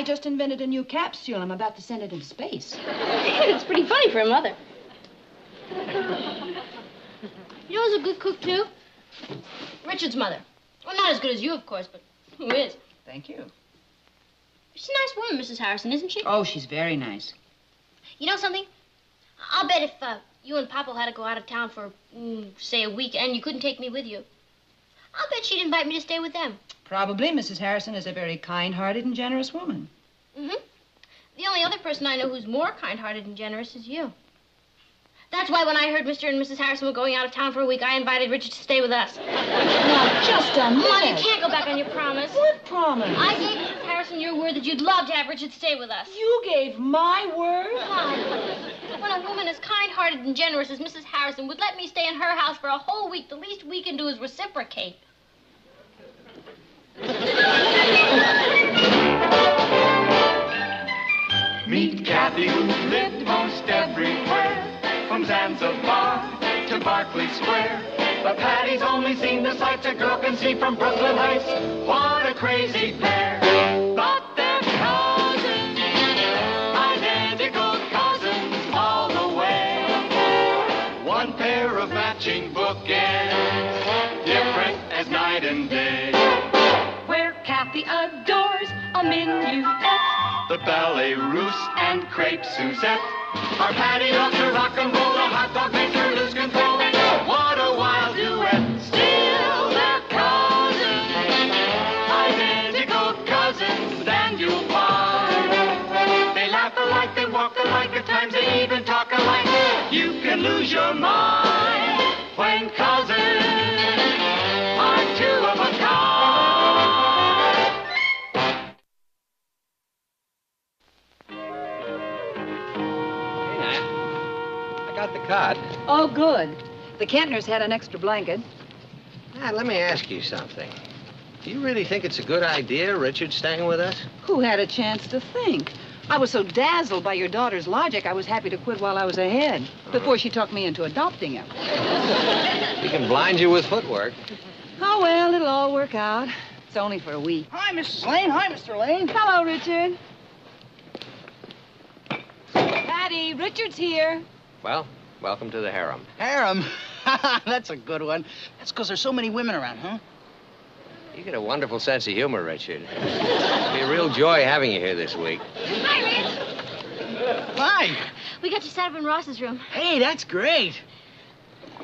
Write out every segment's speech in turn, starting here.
I just invented a new capsule. I'm about to send it into space. It's pretty funny for a mother. You know who's a good cook, too? Richard's mother. Well, not as good as you, of course, but who is? Thank you. She's a nice woman, Mrs. Harrison, isn't she? Oh, she's very nice. You know something? I'll bet if you and Papa had to go out of town for, say, a week, and you couldn't take me with you, I'll bet she'd invite me to stay with them. Probably. Mrs. Harrison is a very kind-hearted and generous woman. Mm-hmm. The only other person I know who's more kind-hearted and generous is you. That's why when I heard Mr. and Mrs. Harrison were going out of town for a week, I invited Richard to stay with us. Now, just a minute. Mom, you can't go back on your promise. What promise? I gave Mrs. Harrison your word that you'd love to have Richard stay with us. You gave my word? Mom, when a woman as kind-hearted and generous as Mrs. Harrison would let me stay in her house for a whole week, the least we can do is reciprocate. Meet Kathy, who lived most everywhere, from Zanzibar to Berkeley Square. But Patty's only seen the sights a girl can see from Brooklyn Heights. What a crazy pair. But they're cousins, identical cousins all the way. One pair of matching bookends, different as night and day. Where Kathy adores a minuet, the ballet russe and crepe Suzette. Our Patty loves her rock and roll, a hot dog makes her lose control. What a wild duet, still they're cousins, identical cousins, and you'll find they laugh alike, they walk alike, at times they even talk alike. You can lose your mind when cousins are two of a kind. Got the cot. Oh, good. The Kentners had an extra blanket. Now, let me ask you something. Do you really think it's a good idea, Richard staying with us? Who had a chance to think? I was so dazzled by your daughter's logic, I was happy to quit while I was ahead, before she talked me into adopting him. He can blind you with footwork. Oh, well, it'll all work out. It's only for a week. Hi, Mrs. Lane. Hi, Mr. Lane. Hello, Richard. Patty, Richard's here. Well, welcome to the harem. Harem? That's a good one. That's because there's so many women around, huh? You get a wonderful sense of humor, Richard. It'll be a real joy having you here this week. Hi, Rich. Hi. We got you set up in Ross's room. Hey, that's great.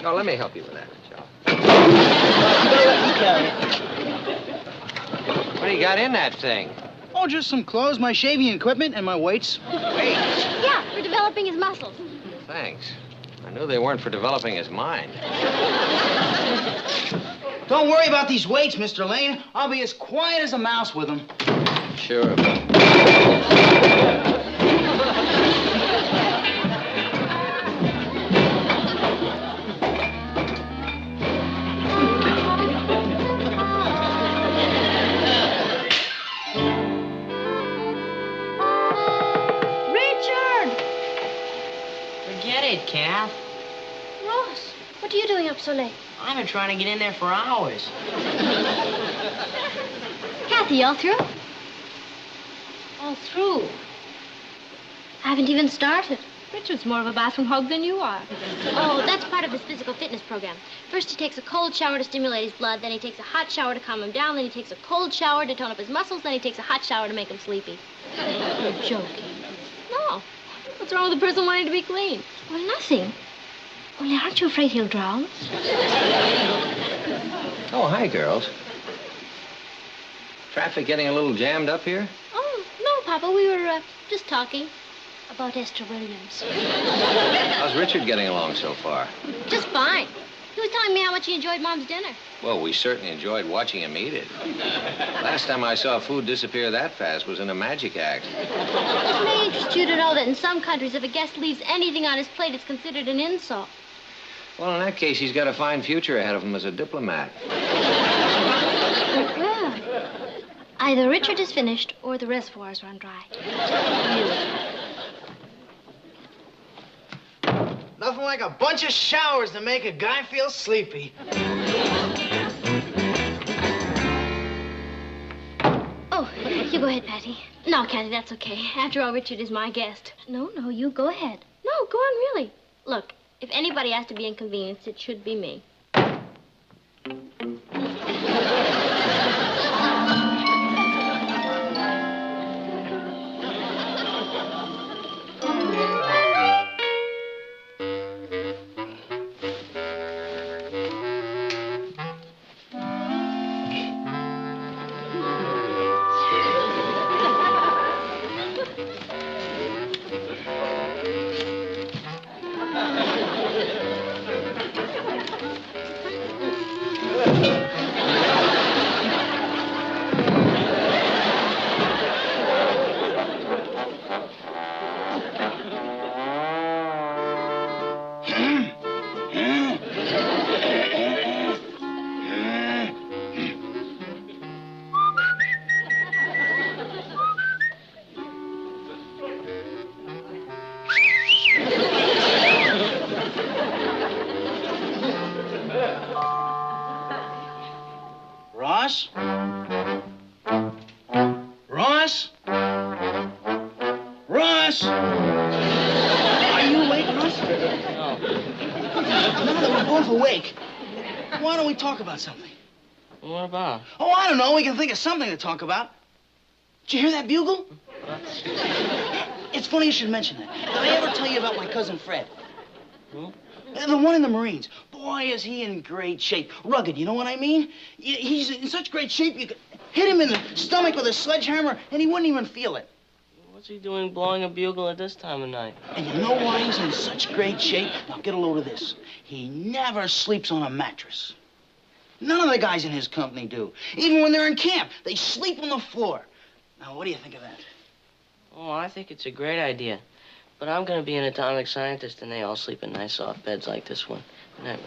No, let me help you with that, Joe. What do you got in that thing? Oh, just some clothes, my shaving equipment, and my weights. Weights? Yeah, for developing his muscles. Thanks. I knew they weren't for developing his mind. Don't worry about these weights, Mr. Lane. I'll be as quiet as a mouse with them. Sure. Kath. Ross, what are you doing up so late? I've been trying to get in there for hours. Kathy, all through? All through? I haven't even started. Richard's more of a bathroom hog than you are. Oh, that's part of his physical fitness program. First, he takes a cold shower to stimulate his blood, then he takes a hot shower to calm him down, then he takes a cold shower to tone up his muscles, then he takes a hot shower to make him sleepy. You're joking. No. What's wrong with a person wanting to be clean? Well, nothing. Only aren't you afraid he'll drown? Oh, hi, girls. Traffic getting a little jammed up here? Oh, no, Papa. We were just talking about Esther Williams. How's Richard getting along so far? Just fine. He was telling me how much he enjoyed Mom's dinner. Well, we certainly enjoyed watching him eat it. Last time I saw food disappear that fast was in a magic act. It may interest you to know that in some countries, if a guest leaves anything on his plate, it's considered an insult. Well, in that case, he's got a fine future ahead of him as a diplomat. Well, either Richard is finished or the reservoirs run dry. Nothing like a bunch of showers to make a guy feel sleepy. Oh, You go ahead, Patty. No, Kathy, that's okay. After all, Richard is my guest. No, you go ahead. No, go on, really. Look, if anybody has to be inconvenienced, it should be me. Ross? Ross? Ross? Are you awake, Ross? No. Now that we're both awake, why don't we talk about something? What about? Oh, I don't know. We can think of something to talk about. Did you hear that bugle? It's funny you should mention that. Did I ever tell you about my cousin Fred? Who? The one in the Marines. Boy, is he in great shape. Rugged, you know what I mean? He's in such great shape, you could hit him in the stomach with a sledgehammer, and he wouldn't even feel it. What's he doing blowing a bugle at this time of night? And you know why he's in such great shape? Now, get a load of this. He never sleeps on a mattress. None of the guys in his company do. Even when they're in camp, they sleep on the floor. Now, what do you think of that? Oh, I think it's a great idea. But I'm going to be an atomic scientist, and they all sleep in nice, soft beds like this one. Good night,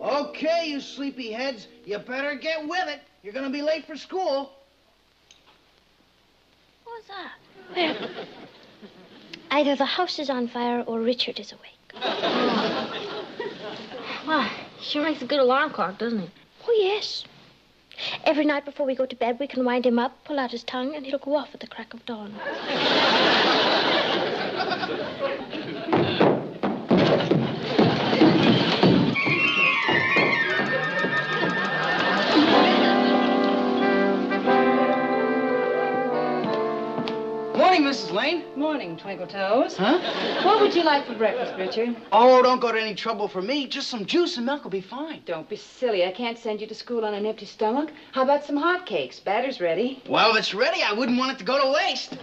Okay, you sleepyheads, you better get with it. You're gonna be late for school. What was that? Where? Either the house is on fire or Richard is awake. Wow, sure makes a good alarm clock, doesn't he? Oh, yes. Every night before we go to bed, we can wind him up, pull out his tongue, and he'll go off at the crack of dawn. Morning, Mrs. Lane. Morning, Twinkle Toes. Huh? What would you like for breakfast, Richard? Oh, don't go to any trouble for me. Just some juice and milk will be fine. Don't be silly. I can't send you to school on an empty stomach. How about some hot cakes? Batter's ready. Well, if it's ready, I wouldn't want it to go to waste.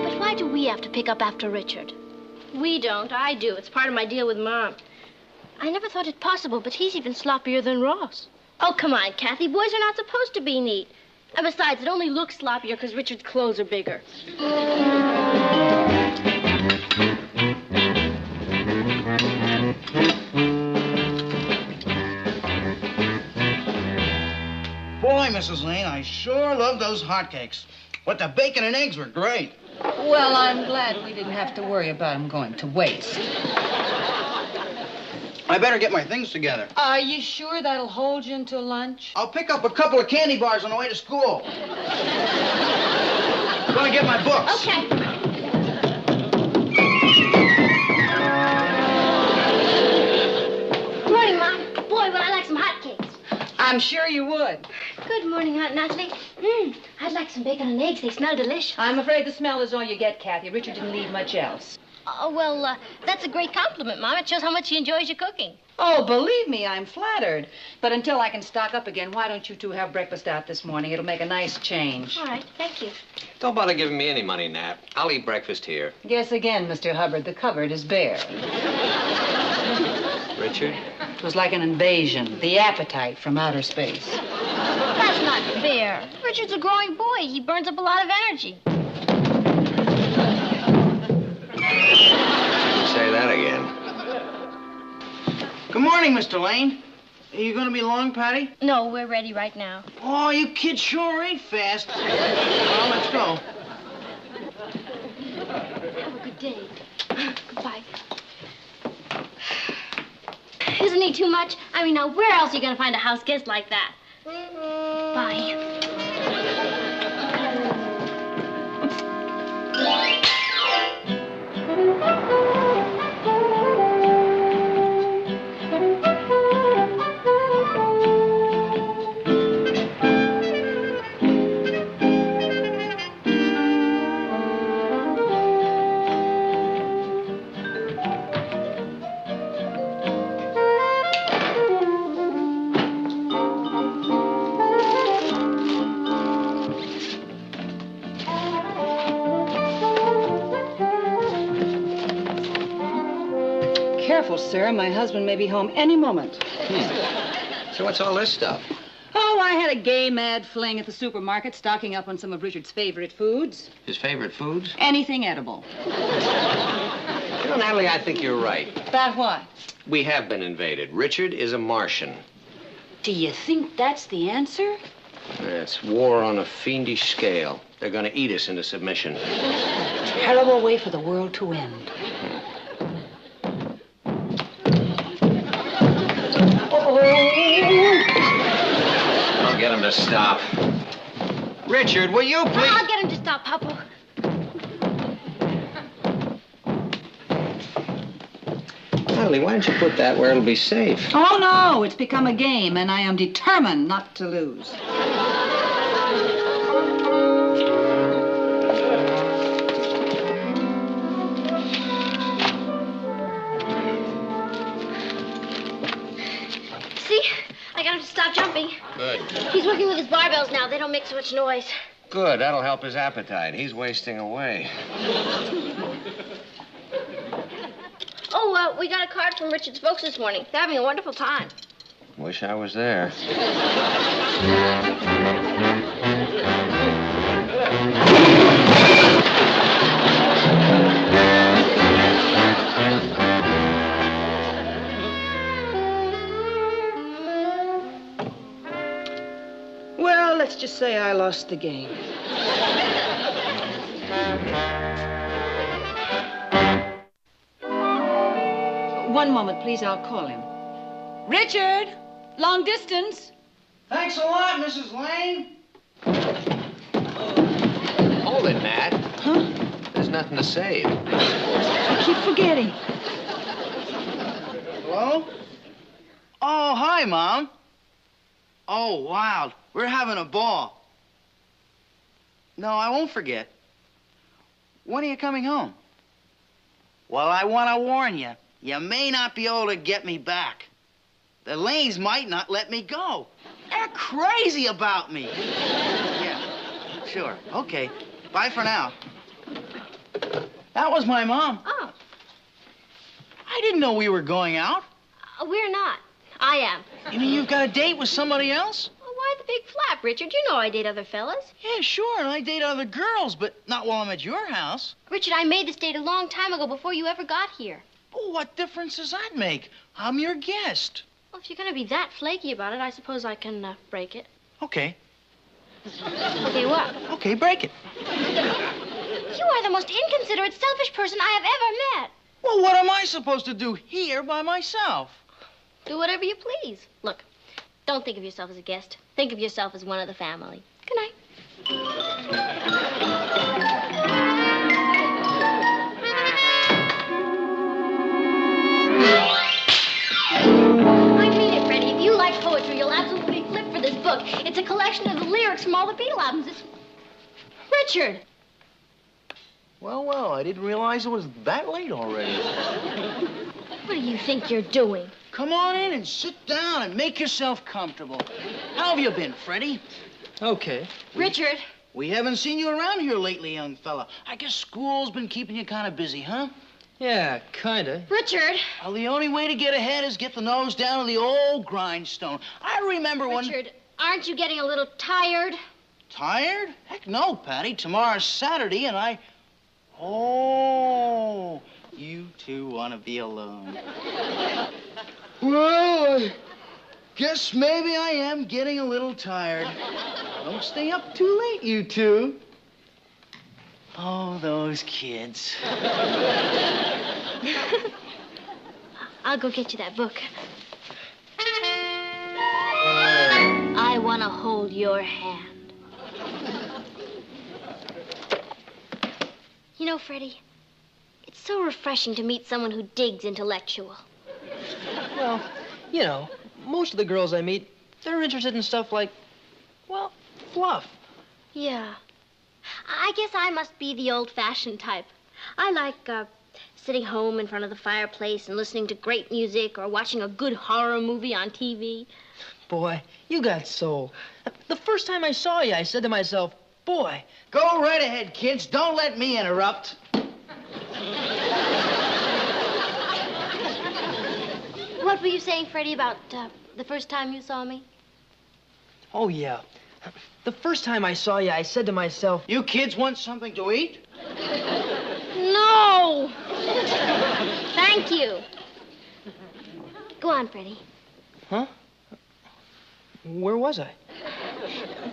But why do we have to pick up after Richard? We don't. I do. It's part of my deal with Mom. I never thought it possible, but he's even sloppier than Ross. Oh, come on, Kathy. Boys are not supposed to be neat. And besides, it only looks sloppier because Richard's clothes are bigger. Boy, Mrs. Lane, I sure love those hotcakes. But the bacon and eggs were great. Well, I'm glad we didn't have to worry about them going to waste. I better get my things together. Are you sure that'll hold you until lunch? I'll pick up a couple of candy bars on the way to school. I'm gonna get my books. Okay. Morning, Mom. Boy, would I like some hotcakes. I'm sure you would. Good morning, Aunt Natalie. I'd like some bacon and eggs. They smell delicious. I'm afraid the smell is all you get, Kathy. Richard didn't leave much else. Oh, well, that's a great compliment, Mom. It shows how much he enjoys your cooking. Oh, believe me, I'm flattered. But until I can stock up again, why don't you two have breakfast out this morning? It'll make a nice change. All right, thank you. Don't bother giving me any money, Nat. I'll eat breakfast here. Guess again, Mr. Hubbard, the cupboard is bare. Richard? It was like an invasion, the appetite from outer space. That's That's not fair. Richard's a growing boy. He burns up a lot of energy. Say that again. Good morning, Mr. Lane. Are you going to be long, Patty? No, we're ready right now. Oh, you kids sure ain't fast. Well, let's go. Have a good day. Goodbye. Isn't he too much? I mean, now, where else are you going to find a house guest like that? Bye. Careful, sir. My husband may be home any moment. So what's all this stuff? Oh, I had a gay mad fling at the supermarket, stocking up on some of Richard's favorite foods. His favorite foods? Anything edible. You know, Natalie, I think you're right. About what? We have been invaded. Richard is a Martian. Do you think that's the answer? It's war on a fiendish scale. They're going to eat us into submission. Terrible way for the world to end. I'll get him to stop. Richard, will you please? I'll get him to stop, Papa. Natalie, why don't you put that where it'll be safe? Oh, no. It's become a game, and I am determined not to lose. See? I got him to stop jumping. Good. He's working with his barbells now. They don't make so much noise. Good. That'll help his appetite. He's wasting away. Oh, we got a card from Richard's folks this morning. They're having a wonderful time. Wish I was there. Well, let's just say I lost the game. One moment, please. I'll call him. Richard! Long distance. Thanks a lot, Mrs. Lane. Hold it, Nat. Huh? There's nothing to save. I keep forgetting. Hello? Oh, hi, Mom. Oh, wow. We're having a ball. No, I won't forget. When are you coming home? Well, I want to warn you. You may not be able to get me back. The Lanes might not let me go. They're crazy about me. Yeah, sure. Okay. Bye for now. That was my mom. Oh, I didn't know we were going out. we're not. I am. You mean you've got a date with somebody else? Well, why the big flap, Richard? You know I date other fellas. Yeah, sure, and I date other girls, but not while I'm at your house. Richard, I made this date a long time ago before you ever got here. Oh, what difference does that make? I'm your guest. Well, if you're going to be that flaky about it, I suppose I can break it. Okay. Okay, what? Okay, break it. You are the most inconsiderate, selfish person I have ever met. Well, what am I supposed to do here by myself? Do whatever you please. Look, don't think of yourself as a guest. Think of yourself as one of the family. Good night. I mean it, Freddie. If you like poetry, you'll absolutely flip for this book. It's a collection of the lyrics from all the Beatle albums. It's... Richard! Well, well, I didn't realize it was that late already. What do you think you're doing? Come on in and sit down and make yourself comfortable. How have you been, Freddie? Okay. Richard. We haven't seen you around here lately, young fella. I guess school's been keeping you kind of busy, huh? Yeah, kinda. Richard. Well, the only way to get ahead is get the nose down to the old grindstone. I remember when... Richard, Aren't you getting a little tired? Tired? Heck no, Patty. Tomorrow's Saturday, and I... Oh, you two want to be alone. Well, I guess maybe I am getting a little tired. Don't stay up too late, you two. Oh, those kids. I'll go get you that book. I want to hold your hand. You know, Freddie, it's so refreshing to meet someone who digs intellectual. Well, you know, most of the girls I meet, they're interested in stuff like, well, fluff. Yeah. I guess I must be the old-fashioned type. I like sitting home in front of the fireplace and listening to great music or watching a good horror movie on TV. Boy, you got soul. The first time I saw you, I said to myself, boy. Go right ahead, kids. Don't let me interrupt. What were you saying, Freddie, about the first time you saw me? Oh, yeah. The first time I saw you, I said to myself... You kids want something to eat? No! Thank you. Go on, Freddie. Huh? Where was I?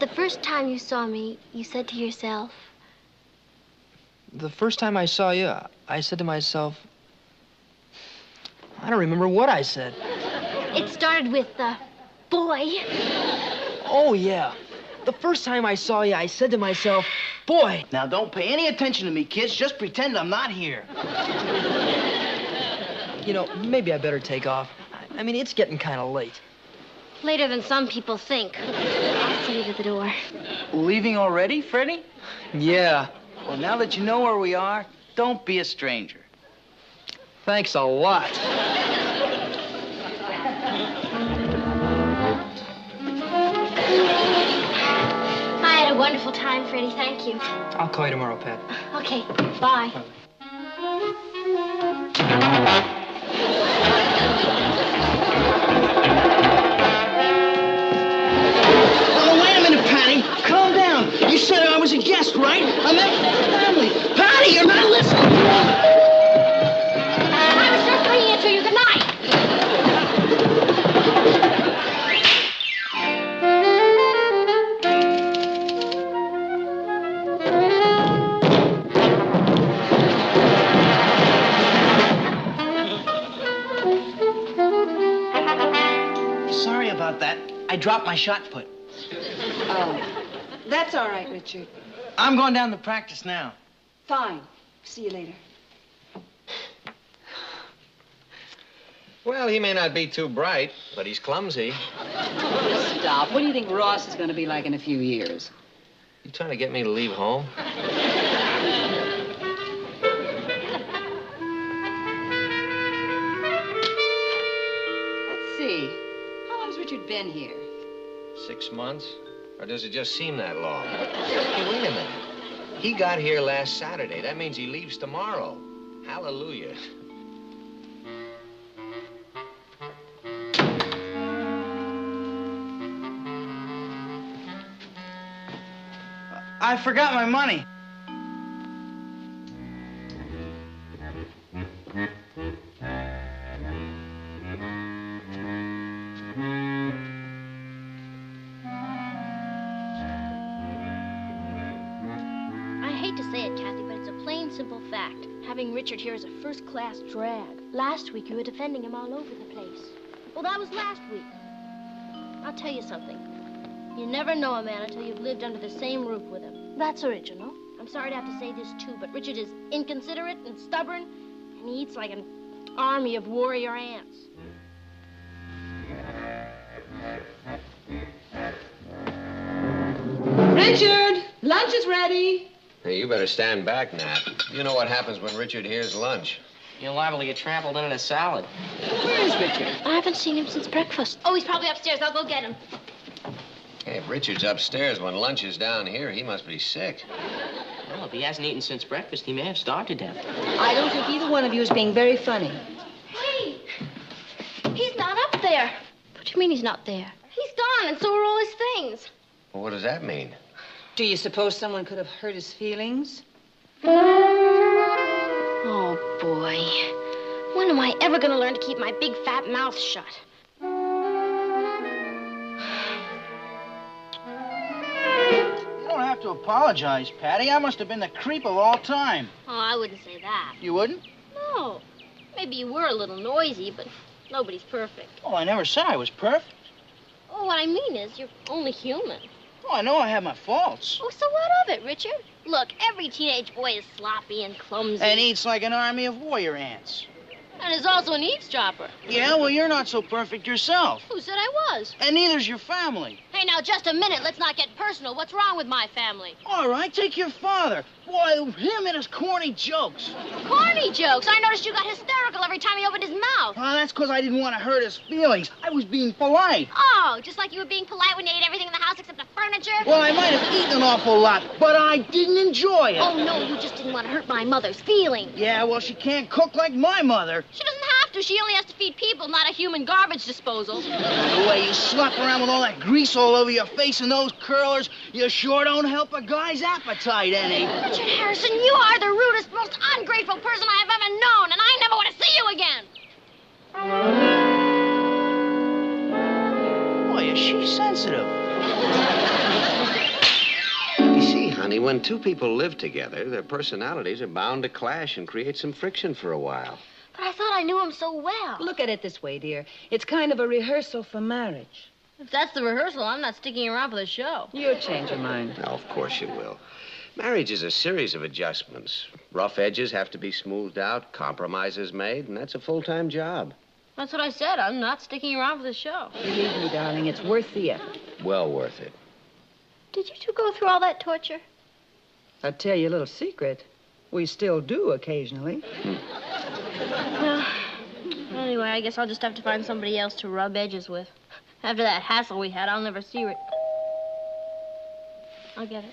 The first time you saw me, you said to yourself... The first time I saw you, I said to myself... I don't remember what I said. It started with, boy. Oh, yeah. The first time I saw you, I said to myself, boy. Now, don't pay any attention to me, kids. Just pretend I'm not here. You know, maybe I better take off. I mean, it's getting kind of late. Later than some people think. I'll see you at the door. Leaving already, Freddie? Yeah. Well, now that you know where we are, don't be a stranger. Thanks a lot. I had a wonderful time, Freddie. Thank you. I'll call you tomorrow, Pat. Okay, bye. Oh, wait a minute, Patty. Calm down. You said I was a guest, right? I'm at family. Patty, you're not listening. I was just bringing it to you. Good night. Sorry about that. I dropped my shot put. Oh, that's all right, Richard. I'm going down to practice now. Fine. See you later. Well, he may not be too bright, but he's clumsy. Stop. What do you think Ross is going to be like in a few years? You trying to get me to leave home? Let's see. How long's Richard been here? 6 months? Or does it just seem that long? Hey, wait a minute. He got here last Saturday. That means he leaves tomorrow. Hallelujah. I forgot my money. I hate to say it, Kathy, but it's a plain, simple fact. Having Richard here is a first-class drag. Last week, you were defending him all over the place. Well, that was last week. I'll tell you something. You never know a man until you've lived under the same roof with him. That's original. I'm sorry to have to say this, too, but Richard is inconsiderate and stubborn, and he eats like an army of warrior ants. Richard, lunch is ready. Hey, you better stand back, Nat. You know what happens when Richard hears lunch. You're liable to get trampled in a salad. Where is Richard? I haven't seen him since breakfast. Oh, he's probably upstairs. I'll go get him. Hey, if Richard's upstairs when lunch is down here, he must be sick. Well, if he hasn't eaten since breakfast, he may have starved to death. I don't think either one of you is being very funny. Hey! He's not up there. What do you mean he's not there? He's on, and so are all his things. Well, what does that mean? Do you suppose someone could have hurt his feelings? Oh, boy. When am I ever going to learn to keep my big fat mouth shut? You don't have to apologize, Patty. I must have been the creep of all time. Oh, I wouldn't say that. You wouldn't? No. Maybe you were a little noisy, but nobody's perfect. Oh, I never said I was perfect. Oh, what I mean is you're only human. Oh, I know I have my faults. Oh, so what of it, Richard? Look, every teenage boy is sloppy and clumsy. And eats like an army of warrior ants. And is also an eavesdropper. Yeah, well, you're not so perfect yourself. Who said I was? And neither's your family. Hey, now, just a minute. Let's not get personal. What's wrong with my family? All right, take your father. Boy, him and his corny jokes. Corny jokes. I noticed you got hysterical every time he opened his mouth. Oh, that's because I didn't want to hurt his feelings. I was being polite. Oh, just like you were being polite when you ate everything in the house except the furniture? Well, I might have eaten an awful lot, but I didn't enjoy it. Oh, no, you just didn't want to hurt my mother's feelings. Yeah, well, she can't cook like my mother. She doesn't have to. She only has to feed people, not a human garbage disposal. The way you slap around with all that grease all over your face and those curlers, you sure don't help a guy's appetite any. Richard Harrison, you are the rudest, most ungrateful person I have ever known, and I never want to see you again. Boy, is she sensitive. You see, honey, when two people live together, their personalities are bound to clash and create some friction for a while. But I thought I knew him so well. Look at it this way, dear. It's kind of a rehearsal for marriage. If that's the rehearsal, I'm not sticking around for the show. You'll change your mind. Now, of course you will. Marriage is a series of adjustments. Rough edges have to be smoothed out, compromises made, and that's a full-time job. That's what I said. I'm not sticking around for the show. Believe me, darling, it's worth the effort. Well worth it. Did you two go through all that torture? I'll tell you a little secret. We still do occasionally. Well, anyway, I guess I'll just have to find somebody else to rub edges with. After that hassle we had, I'll never see it. I'll get it.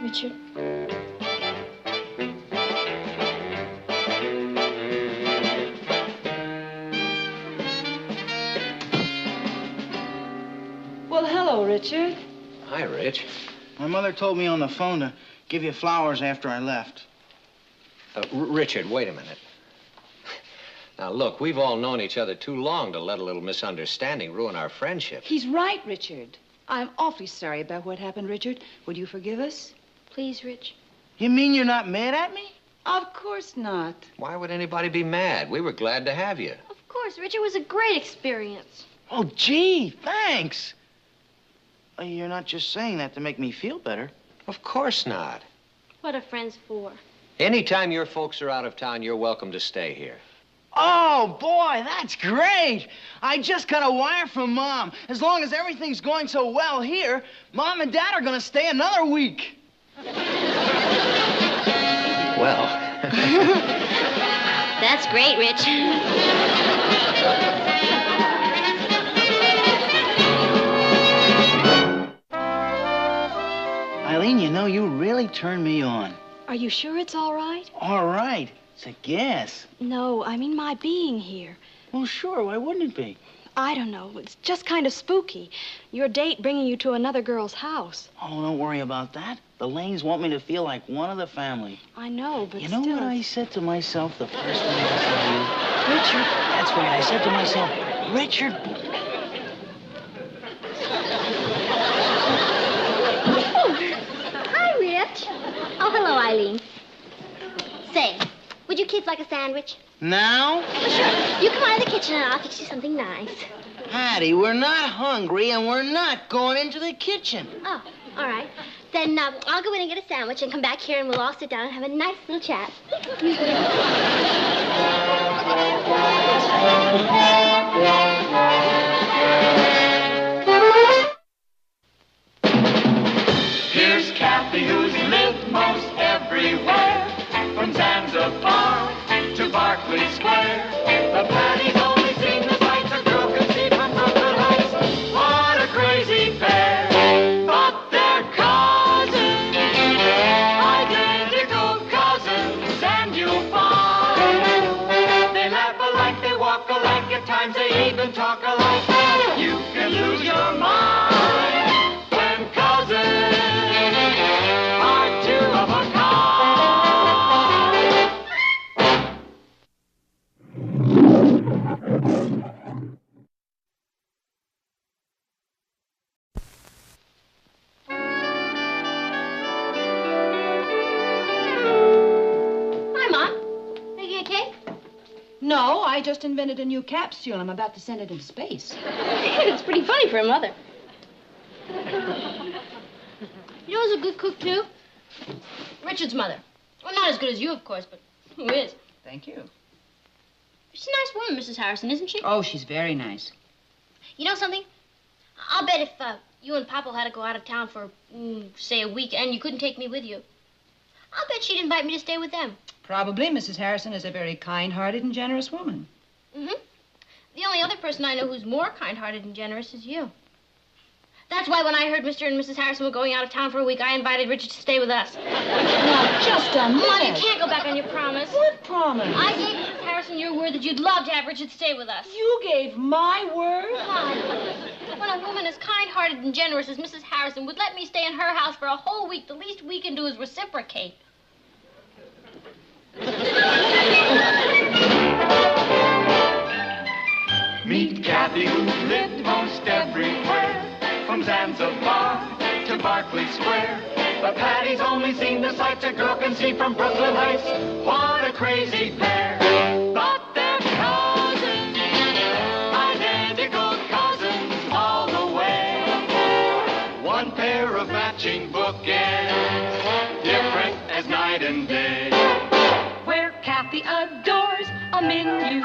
Richard. Well, hello, Richard. Hi, Rich. My mother told me on the phone to give you flowers after I left. Richard, wait a minute. Now, look, we've all known each other too long to let a little misunderstanding ruin our friendship. He's right, Richard. I'm awfully sorry about what happened, Richard. Would you forgive us? Please, Rich. You mean you're not mad at me? Of course not. Why would anybody be mad? We were glad to have you. Of course, Rich. It was a great experience. Oh, gee, thanks. Well, you're not just saying that to make me feel better. Of course not. What are friends for? Anytime your folks are out of town, you're welcome to stay here. Oh, boy, that's great. I just got a wire from Mom. As long as everything's going so well here, Mom and Dad are going to stay another week. Well. That's great, Rich. Eileen, you know, you really turned me on. Are you sure it's all right? All right. It's a guess. No, I mean my being here. Well, sure. Why wouldn't it be? I don't know. It's just kind of spooky. Your date bringing you to another girl's house. Oh, don't worry about that. The Lanes want me to feel like one of the family. I know, but You know still... what I said to myself the first time I saw you? Richard. That's right. I said to myself, Richard. Hi, Rich. Oh, hello, Eileen. Say, would you kids like a sandwich? Now? Well, sure. You come out of the kitchen and I'll fix you something nice. Hattie, we're not hungry and we're not going into the kitchen. Oh, all right. Then I'll go in and get a sandwich and come back here and we'll all sit down and have a nice little chat. Here's Kathy, who's lived most everywhere, from Zanzibar to Berkeley Square. The Patty's only seen the sights a girl can see from Brooklyn Heights. What a crazy pair, but they're cousins. even talk alike. You can lose your mind when cousins are two of a kind. Hi, Mom. Making a cake? No, I just invented a new capsule. I'm about to send it into space. It's pretty funny for a mother. You know who's a good cook, too? Richard's mother. Well, not as good as you, of course, but who is? Thank you. She's a nice woman, Mrs. Harrison, isn't she? Oh, she's very nice. You know something? I'll bet if you and Papa had to go out of town for, say, a week, and you couldn't take me with you, I'll bet she'd invite me to stay with them. Probably. Mrs. Harrison is a very kind-hearted and generous woman. Mm-hmm. The only other person I know who's more kind-hearted and generous is you. That's why when I heard Mr. and Mrs. Harrison were going out of town for a week, I invited Richard to stay with us. Now, just a minute. Mom, you can't go back on your promise. What promise? I gave Mrs. Harrison your word that you'd love to have Richard stay with us. You gave my word? Mom, when a woman as kind-hearted and generous as Mrs. Harrison would let me stay in her house for a whole week, the least we can do is reciprocate. Meet Kathy, who's lived most everywhere, from Zanzibar to Berkeley Square. But Patty's only seen the sights a girl can see from Brooklyn Heights. What a crazy pair. But they're cousins, identical cousins all the way. One pair of matching bookends, different as night and day. Where Kathy adores a minuet.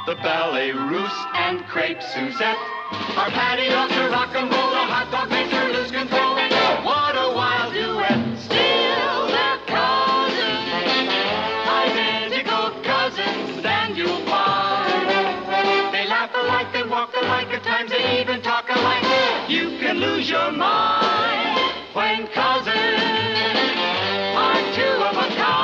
The ballet russe and crepe Suzette. Our Patty loves to rock and roll. A hot dog makes her lose control. What a wild duet. Still they're cousins. Identical cousins, and you'll find they laugh alike, they walk alike, at times they even talk alike. You can lose your mind when cousins are two of a kind.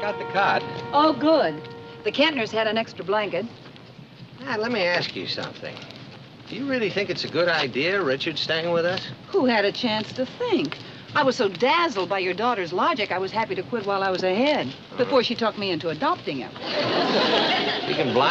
Got the cot. Oh, good. The Kentners had an extra blanket. Let me ask you something. Do you really think it's a good idea, Richard staying with us? Who had a chance to think? I was so dazzled by your daughter's logic, I was happy to quit while I was ahead, before she talked me into adopting him. You can blind